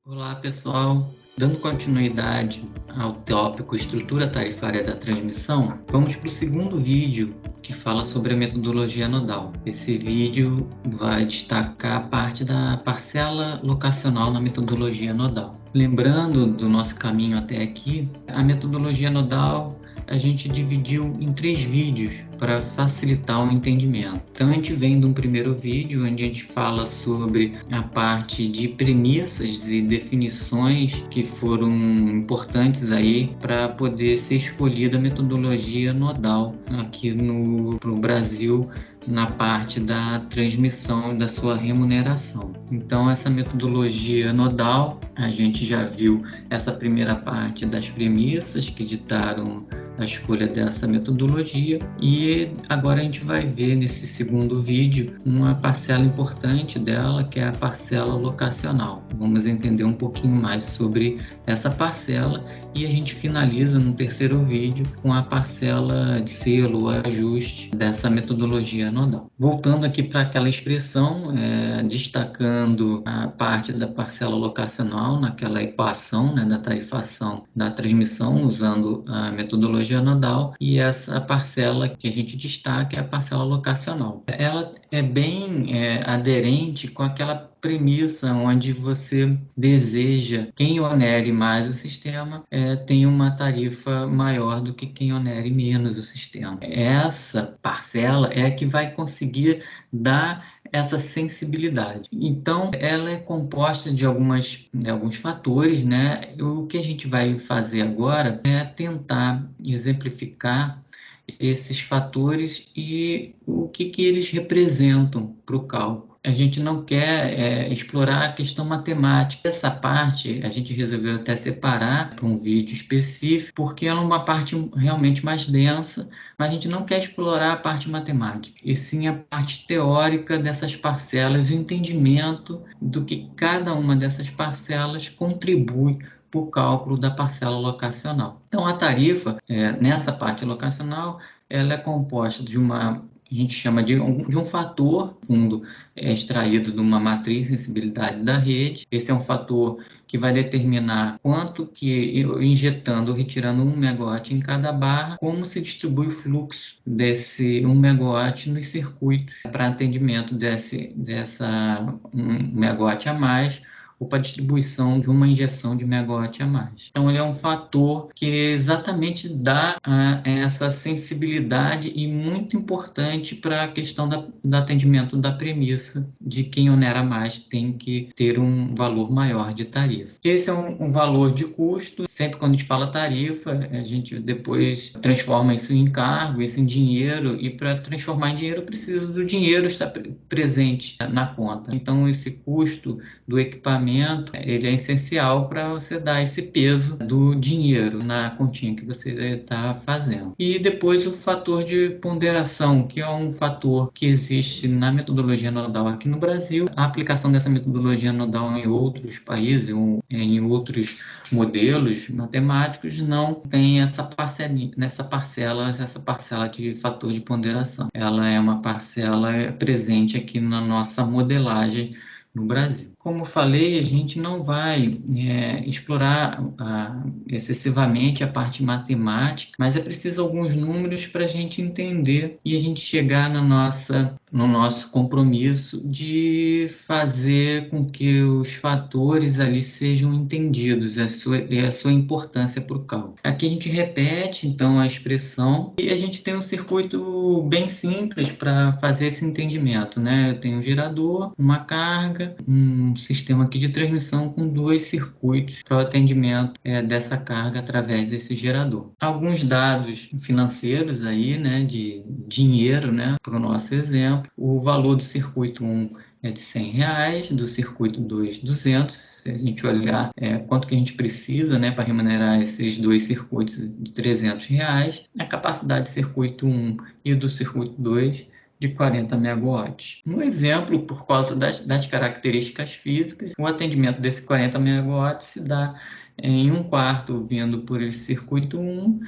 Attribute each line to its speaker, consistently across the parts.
Speaker 1: Olá, pessoal. Dando continuidade ao tópico estrutura tarifária da transmissão, vamos para o segundo vídeo que fala sobre a metodologia nodal. Esse vídeo vai destacar a parte da parcela locacional na metodologia nodal. Lembrando do nosso caminho até aqui, a metodologia nodal a gente dividiu em 3 vídeos para facilitar o entendimento. Então a gente vem de um primeiro vídeo onde a gente fala sobre a parte de premissas e definições que foram importantes aí para poder ser escolhida a metodologia nodal aqui no Brasil, na parte da transmissão e da sua remuneração. Então essa metodologia nodal, a gente já viu essa primeira parte das premissas que ditaram a escolha dessa metodologia, e agora a gente vai ver nesse segundo vídeo uma parcela importante dela, que é a parcela locacional. Vamos entender um pouquinho mais sobre essa parcela e a gente finaliza no terceiro vídeo com a parcela de selo, o ajuste dessa metodologia nodal. Voltando aqui para aquela expressão, destacando a parte da parcela locacional naquela equação, da tarifação da transmissão usando a metodologia nodal, e essa parcela que a gente destaca é a parcela locacional. Ela é bem aderente com aquela premissa onde você deseja quem onere mais o sistema tem uma tarifa maior do que quem onere menos o sistema. Essa parcela é a que vai conseguir dar essa sensibilidade. Então, ela é composta de alguns fatores, O que a gente vai fazer agora é tentar exemplificar esses fatores e o que eles representam para o cálculo. A gente não quer explorar a questão matemática. Essa parte a gente resolveu até separar para um vídeo específico, porque ela é uma parte realmente mais densa, mas a gente não quer explorar a parte matemática, e sim a parte teórica dessas parcelas, o entendimento do que cada uma dessas parcelas contribui para o cálculo da parcela locacional. Então, a tarifa, nessa parte locacional, ela é composta de a gente chama de um fator, fundo extraído de uma matriz de sensibilidade da rede. Esse é um fator que vai determinar quanto que, injetando ou retirando 1 megawatt em cada barra, como se distribui o fluxo desse 1 megawatt nos circuitos para atendimento dessa 1 megawatt a mais, ou para a distribuição de uma injeção de megawatt a mais. Então, ele é um fator que exatamente dá essa sensibilidade e muito importante para a questão do atendimento da premissa de quem onera mais tem que ter um valor maior de tarifa. Esse é um valor de custo. Sempre quando a gente fala tarifa, a gente depois transforma isso em encargo, isso em dinheiro, e para transformar em dinheiro precisa do dinheiro estar presente na conta. Então, esse custo do equipamento ele é essencial para você dar esse peso do dinheiro na continha que você está fazendo. E depois o fator de ponderação, que é um fator que existe na metodologia nodal aqui no Brasil. A aplicação dessa metodologia nodal em outros países, ou em outros modelos matemáticos, não tem essa parcela de fator de ponderação. Ela é uma parcela presente aqui na nossa modelagem no Brasil. Como falei, a gente não vai explorar excessivamente a parte matemática, mas é preciso alguns números para a gente entender e a gente chegar no nosso compromisso de fazer com que os fatores ali sejam entendidos e a sua importância para o cálculo. Aqui a gente repete, então, a expressão e a gente tem um circuito bem simples para fazer esse entendimento, Eu tenho um gerador, uma carga, um sistema aqui de transmissão com 2 circuitos para o atendimento dessa carga através desse gerador. Alguns dados financeiros aí, de dinheiro, para o nosso exemplo. O valor do circuito 1 é de R$100, do circuito 2, 200. Se a gente olhar quanto que a gente precisa para remunerar esses 2 circuitos de R$300, a capacidade do circuito 1 e do circuito 2 de 40 megawatts. Um exemplo, por causa das características físicas, o atendimento desse 40 megawatts se dá em 1/4 vindo por esse circuito 1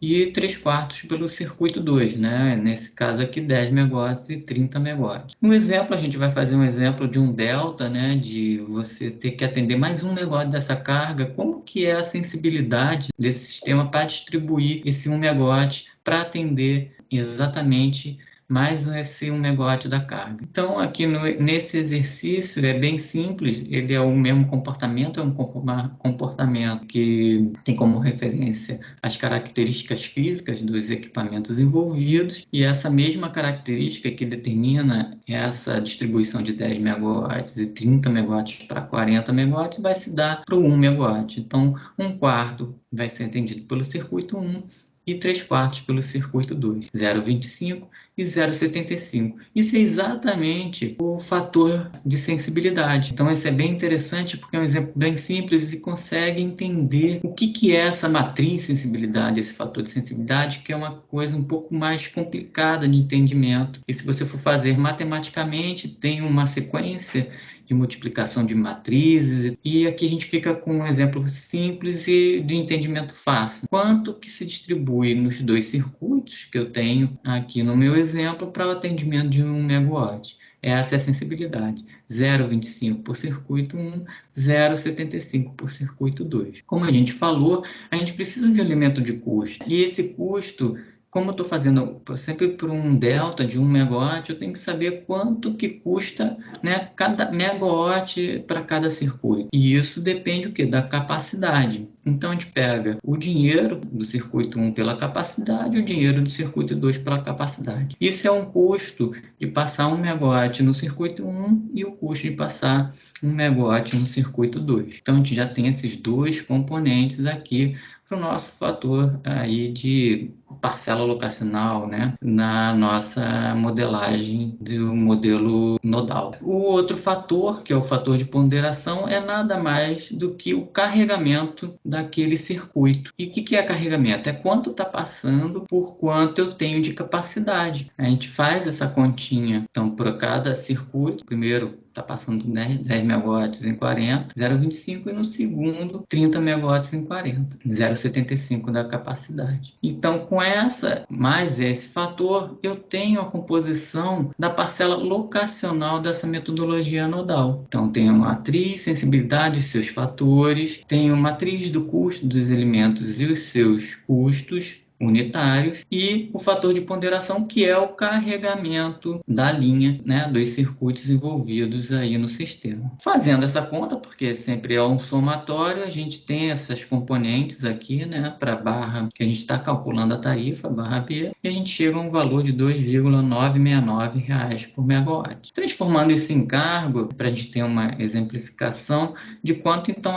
Speaker 1: e 3/4 pelo circuito 2, né? Nesse caso aqui 10 megawatts e 30 megawatts. No exemplo, a gente vai fazer um exemplo de um delta, né? De você ter que atender mais 1 megawatt dessa carga. Como que é a sensibilidade desse sistema para distribuir esse 1 megawatt para atender exatamente mais esse 1 megawatt da carga. Então, aqui nesse exercício é bem simples, ele é o mesmo comportamento, é um comportamento que tem como referência as características físicas dos equipamentos envolvidos, e essa mesma característica que determina essa distribuição de 10 megawatts e 30 megawatts para 40 megawatts vai se dar para o 1 megawatt. Então, 1/4 vai ser atendido pelo circuito 1, e 3/4 pelo circuito 2, 0,25 e 0,75. Isso é exatamente o fator de sensibilidade. Então, esse é bem interessante porque é um exemplo bem simples e consegue entender o que é essa matriz de sensibilidade, esse fator de sensibilidade, que é uma coisa um pouco mais complicada de entendimento. E se você for fazer matematicamente, tem uma sequência de multiplicação de matrizes, e aqui a gente fica com um exemplo simples e de entendimento fácil. Quanto que se distribui nos dois circuitos que eu tenho aqui no meu exemplo para o atendimento de 1 megawatt? Essa é a sensibilidade, 0,25 por circuito 1, 0,75 por circuito 2. Como a gente falou, a gente precisa de um elemento de custo, e esse custo, como eu estou fazendo sempre por um delta de 1 megawatt, eu tenho que saber quanto que custa, né, cada megawatt para cada circuito. E isso depende o quê? Da capacidade. Então, a gente pega o dinheiro do circuito 1 pela capacidade e o dinheiro do circuito 2 pela capacidade. Isso é um custo de passar 1 megawatt no circuito 1 e o custo de passar 1 megawatt no circuito 2. Então, a gente já tem esses dois componentes aqui para o nosso fator aí de parcela locacional, né, na nossa modelagem do modelo nodal. O outro fator, que é o fator de ponderação, é nada mais do que o carregamento daquele circuito. E o que é carregamento? É quanto está passando por quanto eu tenho de capacidade. A gente faz essa continha, então, por cada circuito, primeiro está passando 10 megawatts em 40, 0,25, e no segundo 30 megawatts em 40, 0,75 da capacidade. Então, com essa mais esse fator, eu tenho a composição da parcela locacional dessa metodologia nodal. Então, tenho a matriz, sensibilidade e seus fatores, tenho a matriz do custo dos elementos e os seus custos unitários, e o fator de ponderação, que é o carregamento da linha, né, dos circuitos envolvidos aí no sistema. Fazendo essa conta, porque sempre é um somatório, a gente tem essas componentes aqui, né, para a barra que a gente está calculando a tarifa, barra B, e a gente chega a um valor de R$ 2,969 por megawatt. Transformando isso em cargo, para a gente ter uma exemplificação de quanto então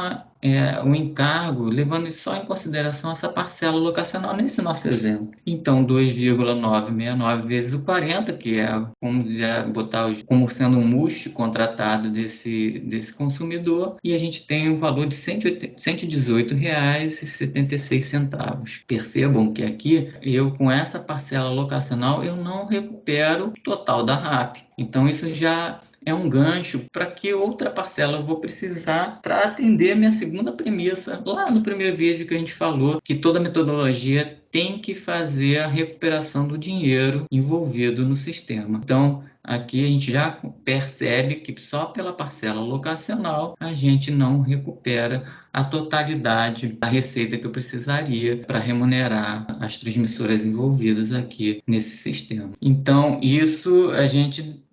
Speaker 1: o encargo, levando só em consideração essa parcela locacional nesse nosso exemplo. Então, 2,969 vezes o 40, que é como já botar como sendo um MUST contratado desse consumidor, e a gente tem um valor de R$ 118,76. Percebam que aqui, eu com essa parcela locacional, eu não recupero o total da RAP. Então, isso já é um gancho para que outra parcela eu vou precisar para atender a minha segunda premissa, lá no primeiro vídeo que a gente falou, que toda metodologia tem que fazer a recuperação do dinheiro envolvido no sistema. Então, aqui a gente já percebe que só pela parcela locacional a gente não recupera a totalidade da receita que eu precisaria para remunerar as transmissoras envolvidas aqui nesse sistema. Então, isso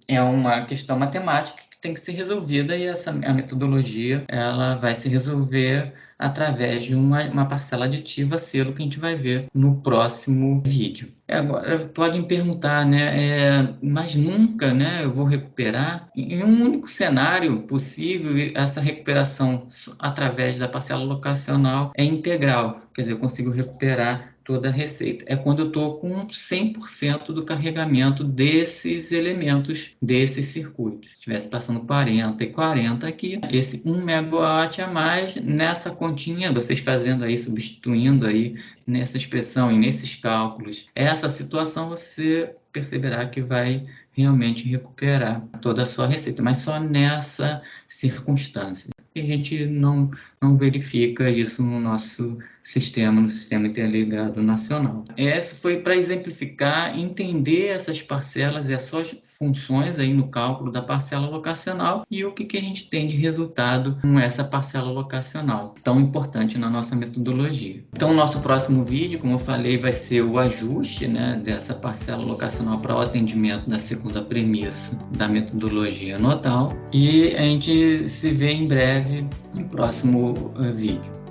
Speaker 1: é uma questão matemática que tem que ser resolvida, e a metodologia ela vai se resolver através de uma parcela aditiva, selo, que a gente vai ver no próximo vídeo. Agora, podem perguntar, né, mas nunca, né, eu vou recuperar? Em um único cenário possível, essa recuperação através da parcela locacional é integral, quer dizer, eu consigo recuperar toda a receita. É quando eu estou com 100% do carregamento desses elementos, desses circuitos. Se estivesse passando 40 e 40 aqui, esse 1 megawatt a mais, nessa continha, vocês fazendo aí, substituindo aí nessa expressão e nesses cálculos, essa situação você perceberá que vai realmente recuperar toda a sua receita, mas só nessa circunstância. A gente não não verifica isso no nosso sistema, no Sistema Interligado Nacional. Essa foi para exemplificar, entender essas parcelas e as suas funções aí no cálculo da parcela locacional e o que a gente tem de resultado com essa parcela locacional, tão importante na nossa metodologia. Então, o nosso próximo vídeo, como eu falei, vai ser o ajuste, né, dessa parcela locacional para o atendimento da segunda premissa da metodologia nodal, e a gente se vê em breve no próximo vídeo.